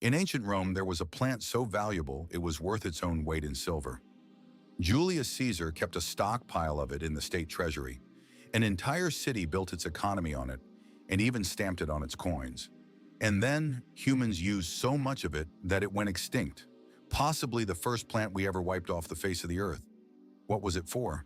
In ancient Rome, there was a plant so valuable it was worth its own weight in silver. Julius Caesar kept a stockpile of it in the state treasury. An entire city built its economy on it, and even stamped it on its coins. And then, humans used so much of it that it went extinct, possibly the first plant we ever wiped off the face of the earth. What was it for?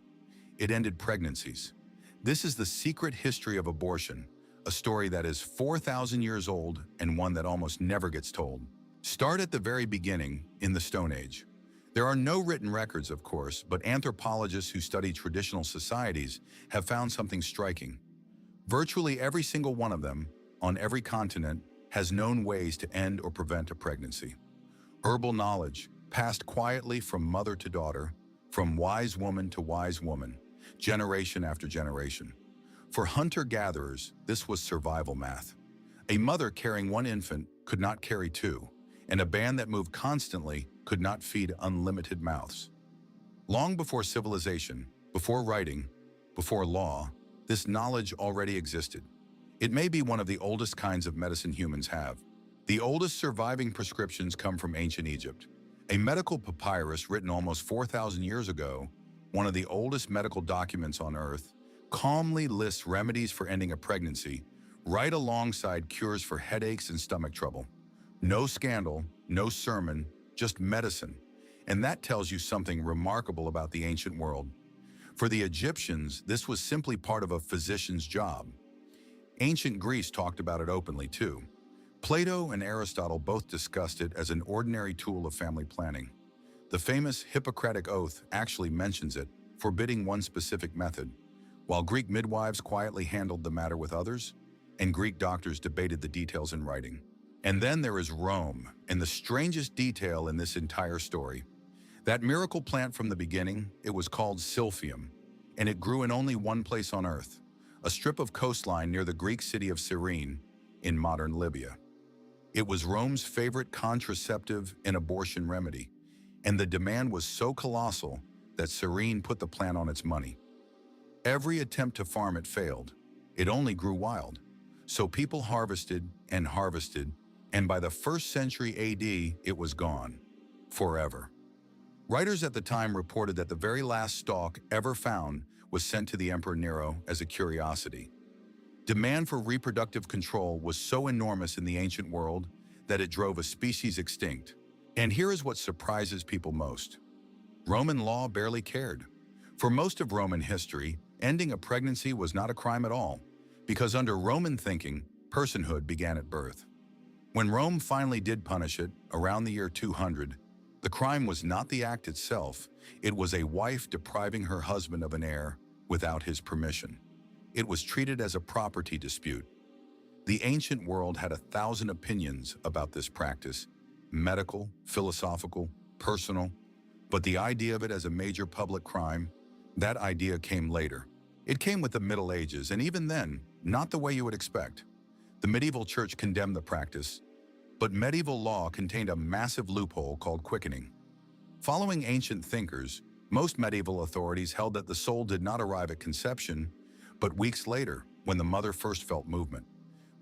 It ended pregnancies. This is the secret history of abortion, a story that is 4,000 years old and one that almost never gets told. Start at the very beginning, in the Stone Age. There are no written records, of course, but anthropologists who study traditional societies have found something striking. Virtually every single one of them, on every continent, has known ways to end or prevent a pregnancy. Herbal knowledge, passed quietly from mother to daughter, from wise woman to wise woman, generation after generation. For hunter-gatherers, this was survival math. A mother carrying one infant could not carry two, and a band that moved constantly could not feed unlimited mouths. Long before civilization, before writing, before law, this knowledge already existed. It may be one of the oldest kinds of medicine humans have. The oldest surviving prescriptions come from ancient Egypt. A medical papyrus written almost 4,000 years ago, one of the oldest medical documents on Earth, calmly lists remedies for ending a pregnancy, right alongside cures for headaches and stomach trouble. No scandal, no sermon, just medicine. And that tells you something remarkable about the ancient world. For the Egyptians, this was simply part of a physician's job. Ancient Greece talked about it openly too. Plato and Aristotle both discussed it as an ordinary tool of family planning. The famous Hippocratic Oath actually mentions it, forbidding one specific method, while Greek midwives quietly handled the matter with others, and Greek doctors debated the details in writing. And then there is Rome, and the strangest detail in this entire story. That miracle plant from the beginning, it was called silphium, and it grew in only one place on Earth, a strip of coastline near the Greek city of Cyrene in modern Libya. It was Rome's favorite contraceptive and abortion remedy, and the demand was so colossal that Cyrene put the plant on its money. Every attempt to farm it failed. It only grew wild. So people harvested, and by the 1st century AD, it was gone. Forever. Writers at the time reported that the very last stalk ever found was sent to the Emperor Nero as a curiosity. Demand for reproductive control was so enormous in the ancient world that it drove a species extinct. And here is what surprises people most. Roman law barely cared. For most of Roman history, ending a pregnancy was not a crime at all, because under Roman thinking, personhood began at birth. When Rome finally did punish it, around the year 200, the crime was not the act itself, it was a wife depriving her husband of an heir without his permission. It was treated as a property dispute. The ancient world had 1,000 opinions about this practice, medical, philosophical, personal, but the idea of it as a major public crime, that idea came later. It came with the Middle Ages, and even then, not the way you would expect. The medieval church condemned the practice, but medieval law contained a massive loophole called quickening. Following ancient thinkers, most medieval authorities held that the soul did not arrive at conception, but weeks later, when the mother first felt movement.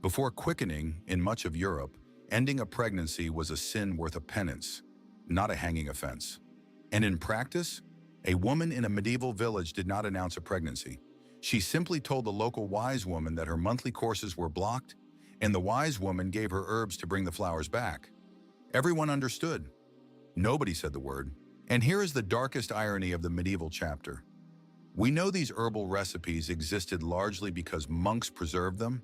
Before quickening, in much of Europe, ending a pregnancy was a sin worth a penance, not a hanging offense. And in practice, a woman in a medieval village did not announce a pregnancy. She simply told the local wise woman that her monthly courses were blocked, and the wise woman gave her herbs to bring the flowers back. Everyone understood. Nobody said the word. And here is the darkest irony of the medieval chapter. We know these herbal recipes existed largely because monks preserved them.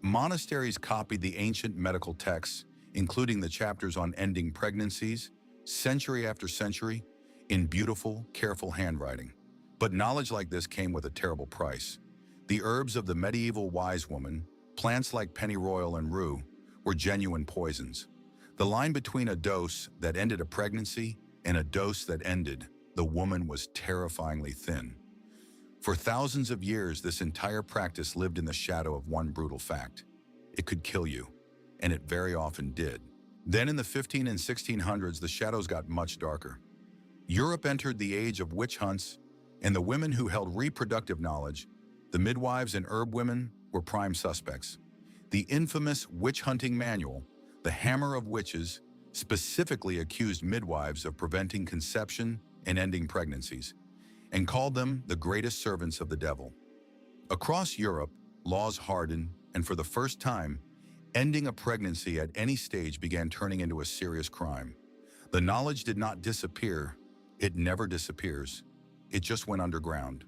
Monasteries copied the ancient medical texts, including the chapters on ending pregnancies, century after century, in beautiful, careful handwriting. But knowledge like this came with a terrible price. The herbs of the medieval wise woman, plants like pennyroyal and rue, were genuine poisons. The line between a dose that ended a pregnancy and a dose that ended the woman was terrifyingly thin. For thousands of years, this entire practice lived in the shadow of one brutal fact. It could kill you, and it very often did. Then in the 15 and 1600s, the shadows got much darker. Europe entered the age of witch hunts, and the women who held reproductive knowledge, the midwives and herb women, were prime suspects. The infamous witch hunting manual, the the hammer of witches, specifically accused midwives of preventing conception and ending pregnancies, and called them the greatest servants of the devil. Across Europe, laws hardened, and for the first time, ending a pregnancy at any stage began turning into a serious crime. The knowledge did not disappear. It never disappears. It just went underground,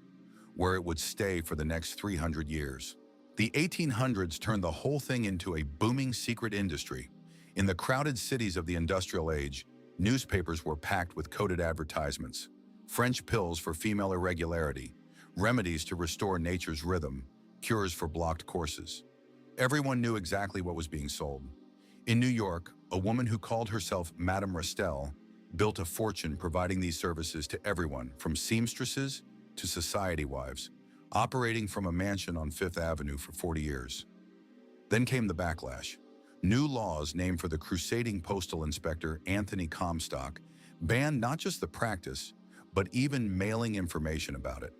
where it would stay for the next 300 years. The 1800s turned the whole thing into a booming secret industry. In the crowded cities of the industrial age, newspapers were packed with coded advertisements. French pills for female irregularity, remedies to restore nature's rhythm, cures for blocked courses. Everyone knew exactly what was being sold. In New York, a woman who called herself Madame Restell built a fortune providing these services to everyone, from seamstresses to society wives, operating from a mansion on Fifth Avenue for 40 years. Then came the backlash. New laws named for the crusading postal inspector Anthony Comstock banned not just the practice, but even mailing information about it.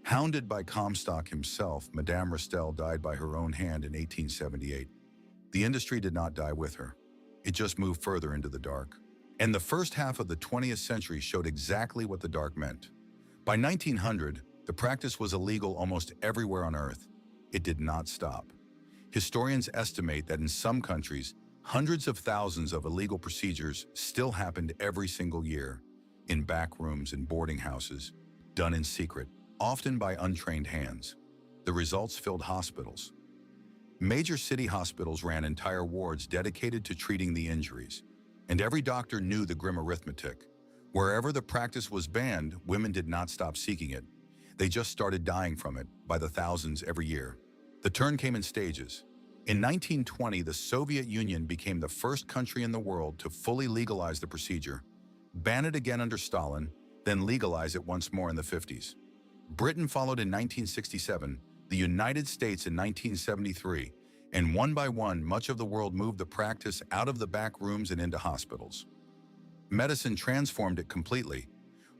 Hounded by Comstock himself, Madame Restell died by her own hand in 1878. The industry did not die with her. It just moved further into the dark. And the first half of the 20th century showed exactly what the dark meant. By 1900, the practice was illegal almost everywhere on Earth. It did not stop. Historians estimate that in some countries, hundreds of thousands of illegal procedures still happened every single year, in back rooms and boarding houses, done in secret, often by untrained hands. The results filled hospitals. Major city hospitals ran entire wards dedicated to treating the injuries, and every doctor knew the grim arithmetic. Wherever the practice was banned, women did not stop seeking it. They just started dying from it by the thousands every year. The turn came in stages. In 1920, the Soviet Union became the first country in the world to fully legalize the procedure, ban it again under Stalin, then legalize it once more in the 50s. Britain followed in 1967, the United States in 1973, and one by one, much of the world moved the practice out of the back rooms and into hospitals. Medicine transformed it completely,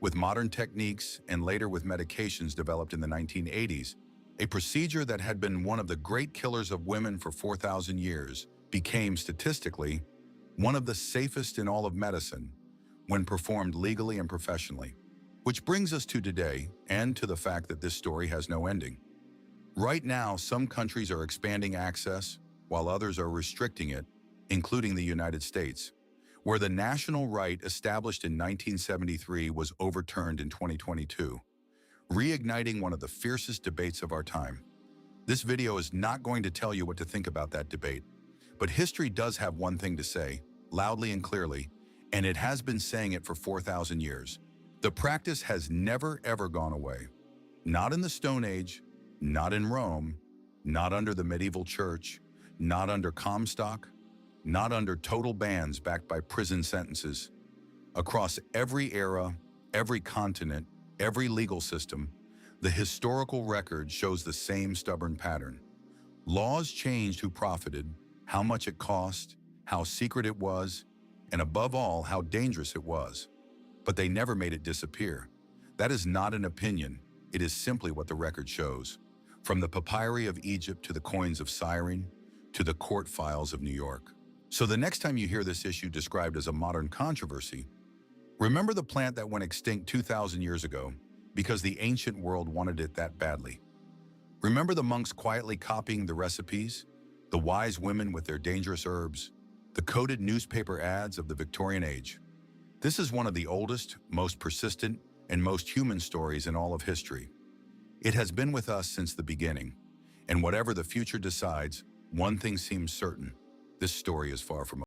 with modern techniques and later with medications developed in the 1980s. A procedure that had been one of the great killers of women for 4,000 years became, statistically, one of the safest in all of medicine when performed legally and professionally. Which brings us to today and to the fact that this story has no ending. Right now, some countries are expanding access while others are restricting it, including the United States, where the national right established in 1973 was overturned in 2022, reigniting one of the fiercest debates of our time. This video is not going to tell you what to think about that debate, but history does have one thing to say, loudly and clearly, and it has been saying it for 4,000 years. The practice has never ever gone away. Not in the Stone Age, not in Rome, not under the medieval church, not under Comstock, not under total bans backed by prison sentences. Across every era, every continent, every legal system, the historical record shows the same stubborn pattern. Laws changed who profited, how much it cost, how secret it was, and above all, how dangerous it was. But they never made it disappear. That is not an opinion. It is simply what the record shows. From the papyri of Egypt to the coins of Cyrene, to the court files of New York. So the next time you hear this issue described as a modern controversy, remember the plant that went extinct 2,000 years ago because the ancient world wanted it that badly. Remember the monks quietly copying the recipes, the wise women with their dangerous herbs, the coded newspaper ads of the Victorian age. This is one of the oldest, most persistent, and most human stories in all of history. It has been with us since the beginning, and whatever the future decides, one thing seems certain: this story is far from over.